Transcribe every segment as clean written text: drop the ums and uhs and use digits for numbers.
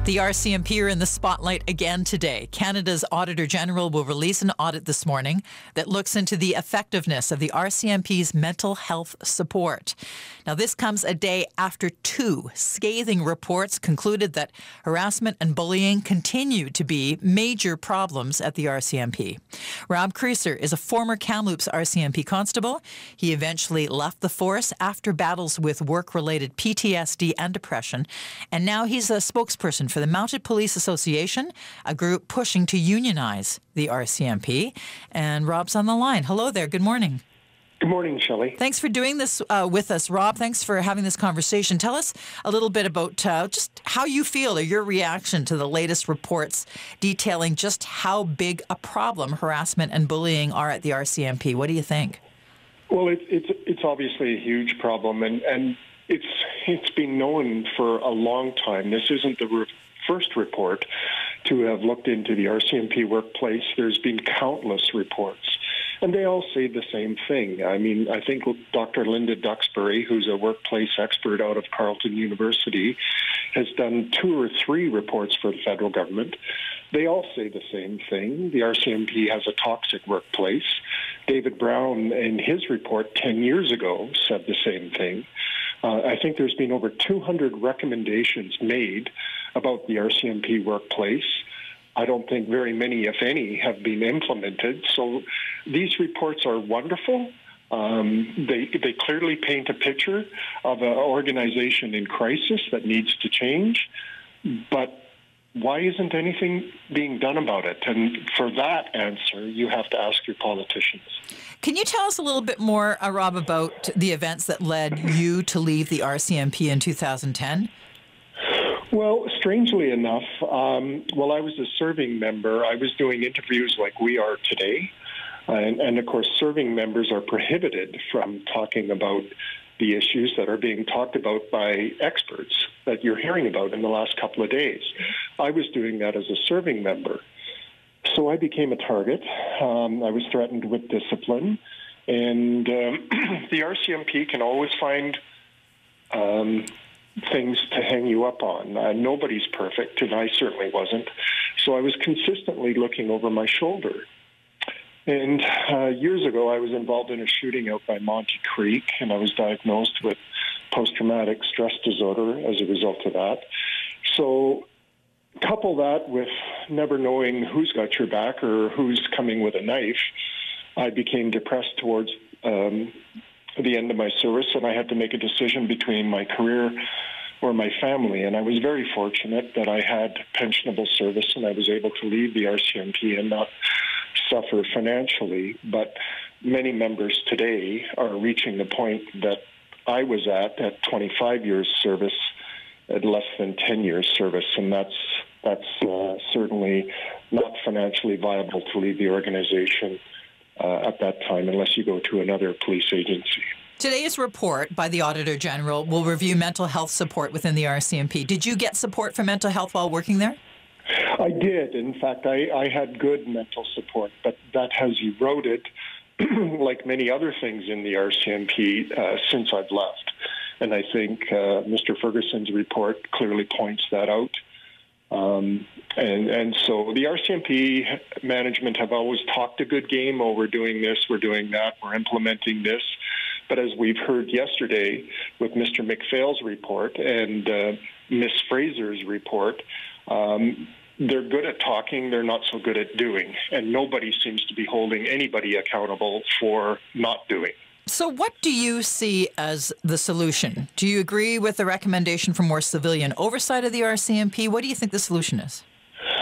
The RCMP are in the spotlight again today. Canada's Auditor General will release an audit this morning that looks into the effectiveness of the RCMP's mental health support. Now, this comes a day after two scathing reports concluded that harassment and bullying continue to be major problems at the RCMP. Rob Creaser is a former Kamloops RCMP constable. He eventually left the force after battles with work-related PTSD and depression, and now he's a spokesperson for the Mounted Police Association, a group pushing to unionize the RCMP. And Rob's on the line. Hello there. Good morning. Good morning, Shelley. Thanks for doing this with us, Rob. Thanks for having this conversation. Tell us a little bit about just how you feel or your reaction to the latest reports detailing just how big a problem harassment and bullying are at the RCMP. What do you think? Well, it's obviously a huge problem, and it's been known for a long time. This isn't the first report to have looked into the RCMP workplace. There's been countless reports, and they all say the same thing. I mean, I think Dr. Linda Duxbury, who's a workplace expert out of Carleton University, has done 2 or 3 reports for the federal government. They all say the same thing. The RCMP has a toxic workplace. David Brown, in his report 10 years ago, said the same thing. I think there's been over 200 recommendations made about the RCMP workplace. I don't think very many, if any, have been implemented. So these reports are wonderful. They clearly paint a picture of an organization in crisis that needs to change. But why isn't anything being done about it? And for that answer, you have to ask your politicians. Can you tell us a little bit more, Rob, about the events that led you to leave the RCMP in 2010? Well, strangely enough, while I was a serving member, I was doing interviews like we are today. And of course, serving members are prohibited from talking about the issues that are being talked about by experts that you're hearing about in the last couple of days. I was doing that as a serving member. So I became a target. I was threatened with discipline. And the RCMP can always find things to hang you up on. Nobody's perfect, and I certainly wasn't. So I was consistently looking over my shoulder. And years ago, I was involved in a shooting out by Monte Creek, and I was diagnosed with post-traumatic stress disorder as a result of that. So couple that with never knowing who's got your back or who's coming with a knife, I became depressed towards the end of my service, and I had to make a decision between my career or my family. And I was very fortunate that I had pensionable service and I was able to leave the RCMP and not suffer financially. But many members today are reaching the point that I was at 25 years service, at less than 10 years service, and that's certainly not financially viable to leave the organization at that time unless you go to another police agency. Today's report by the Auditor General will review mental health support within the RCMP. Did you get support for mental health while working there? I did. In fact, I had good mental support, but that has eroded like many other things in the RCMP since I've left. And I think Mr. Ferguson's report clearly points that out. And so the RCMP management have always talked a good game. Oh, we're doing this, we're doing that, we're implementing this. But as we've heard yesterday with Mr. McPhail's report and Ms. Fraser's report, they're good at talking, they're not so good at doing. And nobody seems to be holding anybody accountable for not doing. So what do you see as the solution? Do you agree with the recommendation for more civilian oversight of the RCMP? What do you think the solution is?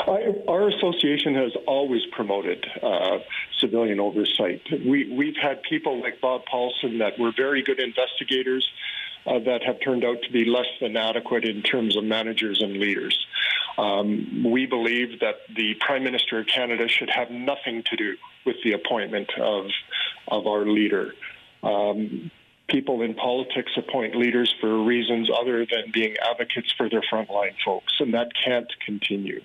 Our association has always promoted civilian oversight. We've had people like Bob Paulson that were very good investigators that have turned out to be less than adequate in terms of managers and leaders. We believe that the Prime Minister of Canada should have nothing to do with the appointment of our leader. People in politics appoint leaders for reasons other than being advocates for their frontline folks, and that can't continue.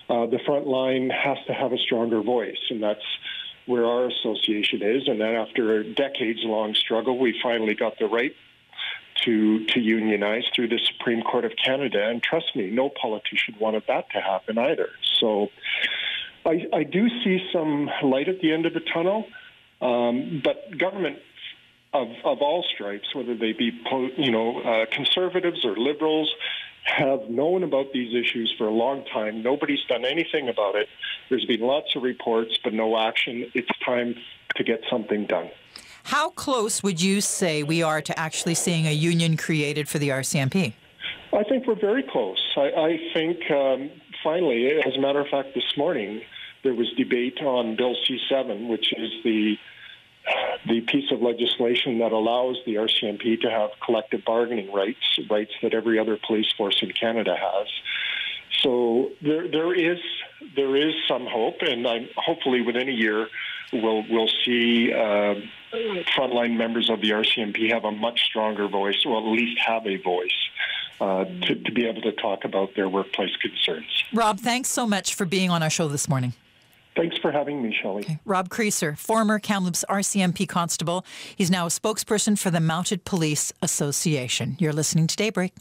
The front line has to have a stronger voice, and that's where our association is. And then after a decades-long struggle, we finally got the right to unionize through the Supreme Court of Canada. And trust me, no politician wanted that to happen either. So I do see some light at the end of the tunnel, but government of all stripes, whether they be conservatives or liberals, have known about these issues for a long time. Nobody's done anything about it. There's been lots of reports, but no action. It's time to get something done. How close would you say we are to actually seeing a union created for the RCMP? I think we're very close. I think finally, as a matter of fact, this morning, there was debate on Bill C-7, which is the piece of legislation that allows the RCMP to have collective bargaining rights that every other police force in Canada has. So there is some hope, and hopefully within a year we'll see frontline members of the RCMP have a much stronger voice, or at least have a voice to be able to talk about their workplace concerns. Rob, thanks so much for being on our show this morning. Thanks for having me, Shelley. Okay. Rob Creaser, former Kamloops RCMP constable. He's now a spokesperson for the Mounted Police Association. You're listening to Daybreak.